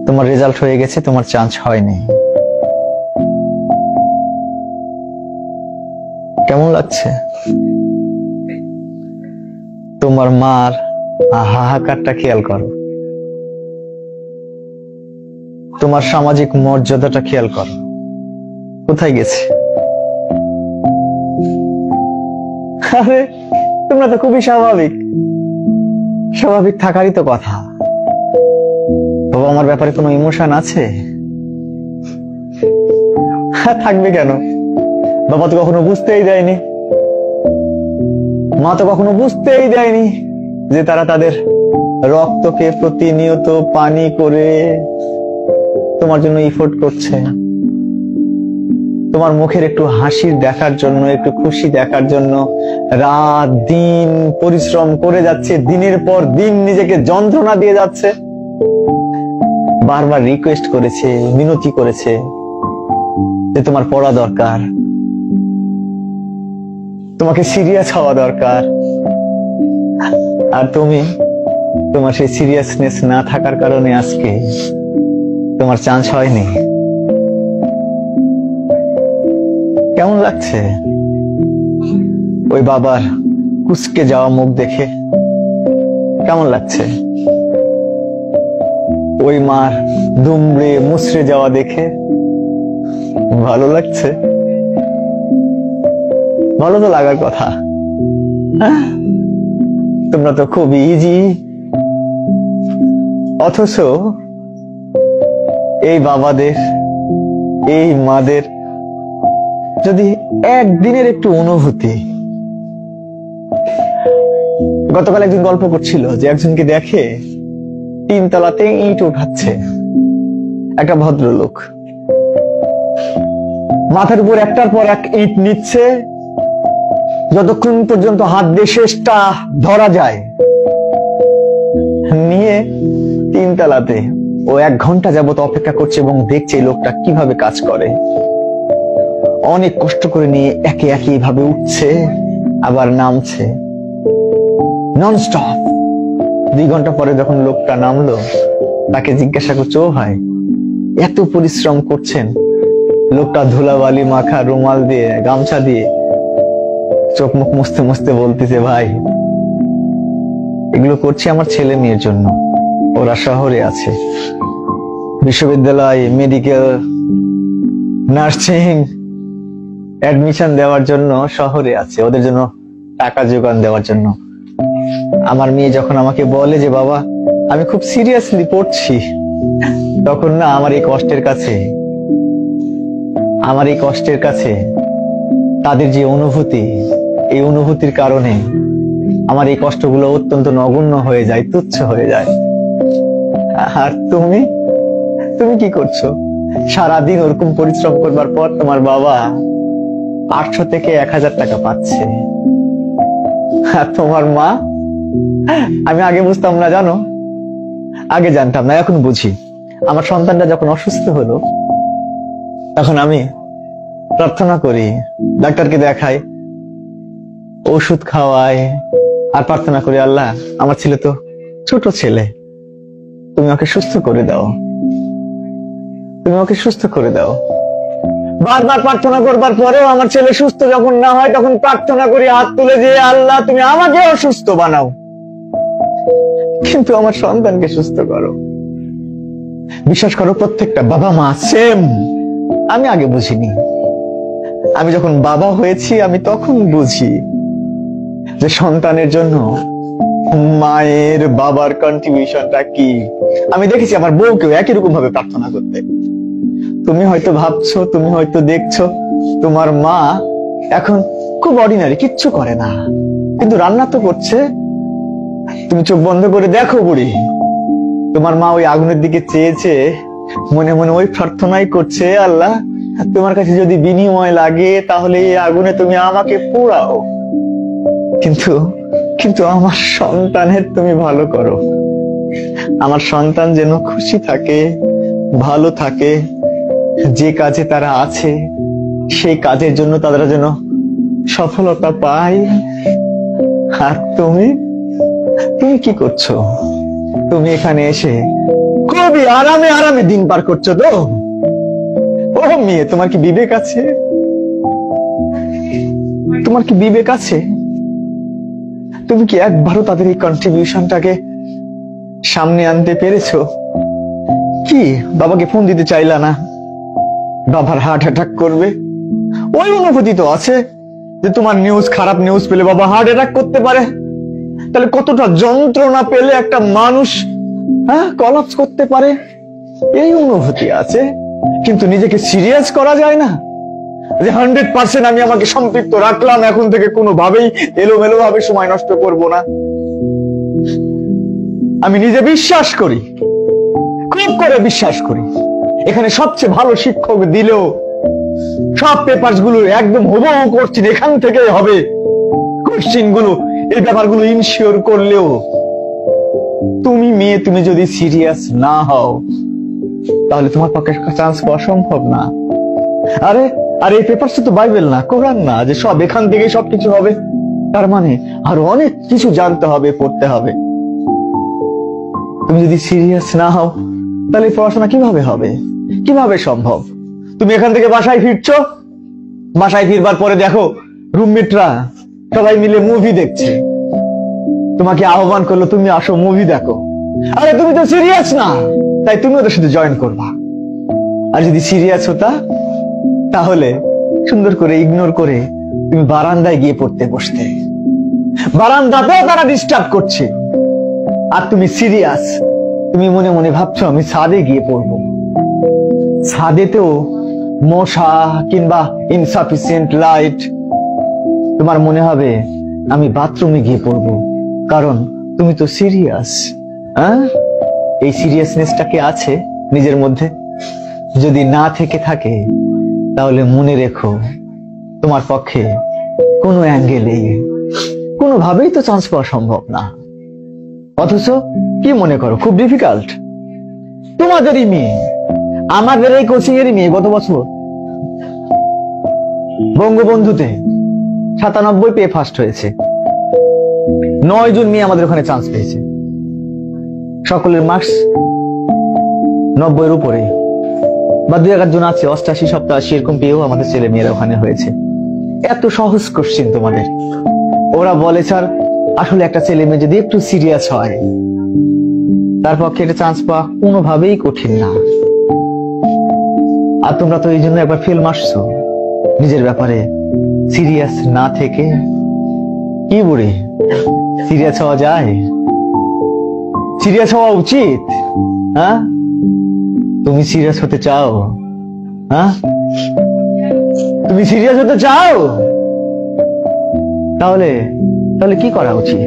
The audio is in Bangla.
তোমার রেজাল্ট হয়ে গেছে, তোমার চান্স হয়নি। কেমন লাগছে? তোমার মার হাহাকারটা খেয়াল করো, তোমার সামাজিক মর্যাদাটা খেয়াল করো, কোথায় গেছে? আরে তোমরা তো খুবই স্বাভাবিক, স্বাভাবিক থাকারই তো কথা। বাবা আমার ব্যাপারে কোনো ইমোশন আছে? থাকবে কেন? বাবা তো কখনো বুঝতেই দেয়নি, মা তো কখনো বুঝতেই দেয়নি যে তারা তাদের রক্তকে প্রতিনিয়ত পানি করে তোমার জন্য ইফোর্ট করছে, তোমার মুখের একটু হাসি দেখার জন্য, একটু খুশি দেখার জন্য রাত দিন পরিশ্রম করে যাচ্ছে, দিনের পর দিন নিজেকে যন্ত্রণা দিয়ে যাচ্ছে। বারবার রিকোয়েস্ট করেছে, মিনতি করেছে যে তোমার পড়া দরকার, তোমাকে সিরিয়াস হওয়া দরকার। আর তুমি তোমার সেই সিরিয়াসনেস না থাকার কারণে আজকে তোমার চান্স হয়নি। কেমন লাগছে ওই বাবার কুচকে যাওয়া মুখ দেখে? কেমন লাগছে ওই মার দুমড়ে মুচড়ে যাওয়া দেখে? ভালো লাগছে? ভালো তো লাগার কথা। তোমরা তো খুব ইজি, অথচ এই বাবাদের, এই মাদের যদি একদিনের একটু অনুভূতি। গতকাল একজন গল্প করছিল যে একজনকে দেখে 3 তলাতে ইট উঠাচ্ছে একটা ভদ্রলোক, মাথার উপর একটার পর এক ইট নিচ্ছে, যতক্ষণ পর্যন্ত হাত দিয়ে শেষটা ধরা যায়। নিয়ে 3 তলাতে ও 1 ঘন্টা যাবত অপেক্ষা করছে এবং দেখছে এই লোকটা কিভাবে কাজ করে। অনেক কষ্ট করে নিয়ে একে একে এইভাবে উঠছে আবার নামছে ননস্টপ। 2 ঘন্টা পরে যখন লোকটা নামলো, তাকে জিজ্ঞাসা করছে, ও ভাই এত পরিশ্রম করছেন? লোকটা ধুলাবালি মাখা রুমাল দিয়ে, গামছা দিয়ে চোখ মুখ মুছতে মুছতে বলতেছে, ভাই এগুলো করছি আমার ছেলে মেয়ের জন্য, ওরা শহরে আছে, বিশ্ববিদ্যালয়, মেডিকেল, নার্সিং অ্যাডমিশন দেওয়ার জন্য শহরে আছে, ওদের জন্য টাকা জোগান দেওয়ার জন্য। আমার মেয়ে যখন আমাকে বলে যে বাবা আমি খুব সিরিয়াসলি পড়ছি, তখন না আমার এই কষ্টের কাছে তাদের যে অনুভূতি, এই অনুভূতির কারণে আমার এই কষ্টগুলো অত্যন্ত নগণ্য হয়ে যায়, তুচ্ছ হয়ে যায়। আর তুমি কি করছো? সারাদিন ওরকম পরিশ্রম করবার পর তোমার বাবা 800 থেকে 1000 টাকা পাচ্ছে, আর তোমার মা, আমি আগে বুঝতাম না জানো, আগে জানতাম না, এখন বুঝি। আমার সন্তানটা যখন অসুস্থ হলো, তখন আমি প্রার্থনা করি, ডাক্তারকে দেখাই, ওষুধ খাওয়াই, আর প্রার্থনা করি, আল্লাহ আমার ছেলে তো ছোট ছেলে, তুমি ওকে সুস্থ করে দাও, তুমি ওকে সুস্থ করে দাও। বারবার প্রার্থনা করবার পরেও আমার ছেলে সুস্থ যখন না হয়, তখন প্রার্থনা করি হাত তুলে যে আল্লাহ তুমি আমাকে অসুস্থ বানাও, কিন্তু আমার সন্তানকে সুস্থ করো। বিশ্বাস করো, প্রত্যেকটা বাবা মা সেম। আমি আগে বুঝিনি, আমি যখন বাবা হয়েছি আমি তখন বুঝি যে সন্তানের জন্য মায়ের, বাবার কন্ট্রিবিউশনটা কি। আমি দেখেছি আমার বউকেও একই রকম ভাবে প্রার্থনা করতে। তুমি হয়তো ভাবছো, তুমি হয়তো দেখছো তোমার মা এখন খুব অর্ডিনারি, কিচ্ছু করে না, কিন্তু রান্না তো করছে। তুমি চোখ বন্ধ করে দেখো বুড়ি, তোমার মা ওই আগুনের দিকে চেয়েছে, মনে মনে ওই প্রার্থনাই করছে, আল্লাহ তোমার কাছে যদি বিনিময় লাগে তাহলে এই আগুনে তুমি আমাকে পোড়াও, কিন্তু আমার সন্তানের তুমি ভালো করো, আমার সন্তান যেন খুশি থাকে, ভালো থাকে, যে কাজে তারা আছে সেই কাজের জন্য তারা যেন সফলতা পায়। আর তুমি কি করছো? তুমি এখানে এসে খুবই আরামে আরামে দিন পার করছো তো। ও মেয়ে, তোমার কি বিবেক আছে? তোমার কি বিবেক আছে? তুমি কি একবারও তাদের এই কন্ট্রিবিউশনটাকে সামনে আনতে পেরেছো? কি বাবাকে ফোন দিতে চাইলা না? বাবার হার্ট অ্যাটাক করবে, ওই অনুভূতি তো আছে যে তোমার নিউজ, খারাপ নিউজ পেলে বাবা হার্ট অ্যাটাক করতে পারে। তাহলে কতটা যন্ত্রণা পেলে একটা মানুষ কলাপস করতে পারে, এই অনুভূতি আছে। কিন্তু নিজেকে সিরিয়াস করা যায় না যে 100% আমি আমাকে সম্পৃক্ত রাখলাম, এখন থেকে কোনোভাবেই এলোমেলো ভাবে সময় নষ্ট করব না। আমি নিজে বিশ্বাস করি, খুব করে বিশ্বাস করি, এখানে সবচেয়ে ভালো শিক্ষক দিলেও সব পেপারস গুলো একদম হুবহু করছি এখান থেকে হবে, কোশ্চেন গুলো এই ব্যাপারগুলো ইনশিওর করলেও তুমি মেয়ে, তুমি যদি সিরিয়াস না হও তাহলে তোমার পক্ষে চান্স পাওয়া সম্ভব না। আরে এই পেপারস তো বাইবেল না, কোরআন না যে সব এখান থেকেই সবকিছু হবে। তার মানে আরো অনেক কিছু জানতে হবে, পড়তে হবে। তুমি যদি সিরিয়াস না হও তাহলে পড়াশোনা কিভাবে হবে, কিভাবে সম্ভব? তুমি এখান থেকে বাসায় ফিরছো, বাসায় ফিরবার পরে দেখো রুমমেটরা সবাই মিলে মুভি দেখছে, তোমাকে আহ্বান করলো তুমি আসো মুভি দেখো। আরে তুমি তো সিরিয়াস না, তাই তুমি ওদের সাথে জয়েন করবা। আর যদি সিরিয়াস হতা তাহলে সুন্দর করে ইগনোর করে তুমি বারান্দায় গিয়ে পড়তে বসতে। বারান্দাতেও তারা ডিস্টার্ব করছে আর তুমি সিরিয়াস, তুমি মনে মনে ভাবছো আমি ছাদে গিয়ে পড়বো। ছাদেতেও মশা কিংবা ইনসাফিসিয়েন্ট লাইট, তোমার মনে হবে আমি বাথরুমে গিয়ে পড়বো, কারণ তুমি তো সিরিয়াস। এই সিরিয়াসনেসটাকে আছে নিজের মধ্যে, যদি না থেকে থাকে তাহলে মনে রেখো তোমার পক্ষে কোনো অ্যাঙ্গেলে কোনোভাবেই তো চান্স পাওয়া সম্ভব না। অথচ কি মনে করো খুব ডিফিকাল্ট? তোমাদেরই মেয়ে, আমাদের এই কোচিং এরই মেয়ে গত বছর বঙ্গবন্ধুতে 97 পেয়ে ফার্স্ট হয়েছে। 9 জন মেয়ে আমাদের ওখানে চান্স পেয়েছে, সকলের মার্কস 90-এর উপরে, বা 2-1 জন আছে 88, 87 এরকম পেয়েও আমাদের ছেলে মেয়েরা ওখানে হয়েছে। এত সহজ কোশ্চেন তোমাদের। ওরা বলে স্যার আসলে একটা ছেলে মেয়ে যদি একটু সিরিয়াস হয় তার পক্ষে এটা চান্স পাওয়া কোনোভাবেই কঠিন না। আর তোমরা তো এই জন্য একবার ফেল মারছো নিজের ব্যাপারে সিরিয়াস না থেকে। কি বুড়ি, সিরিয়াস হওয়া যায়? সিরিয়াস হওয়া উচিত। তুমি সিরিয়াস হতে চাও? তুমি সিরিয়াস হতে চাও? তাহলে কি করা উচিত?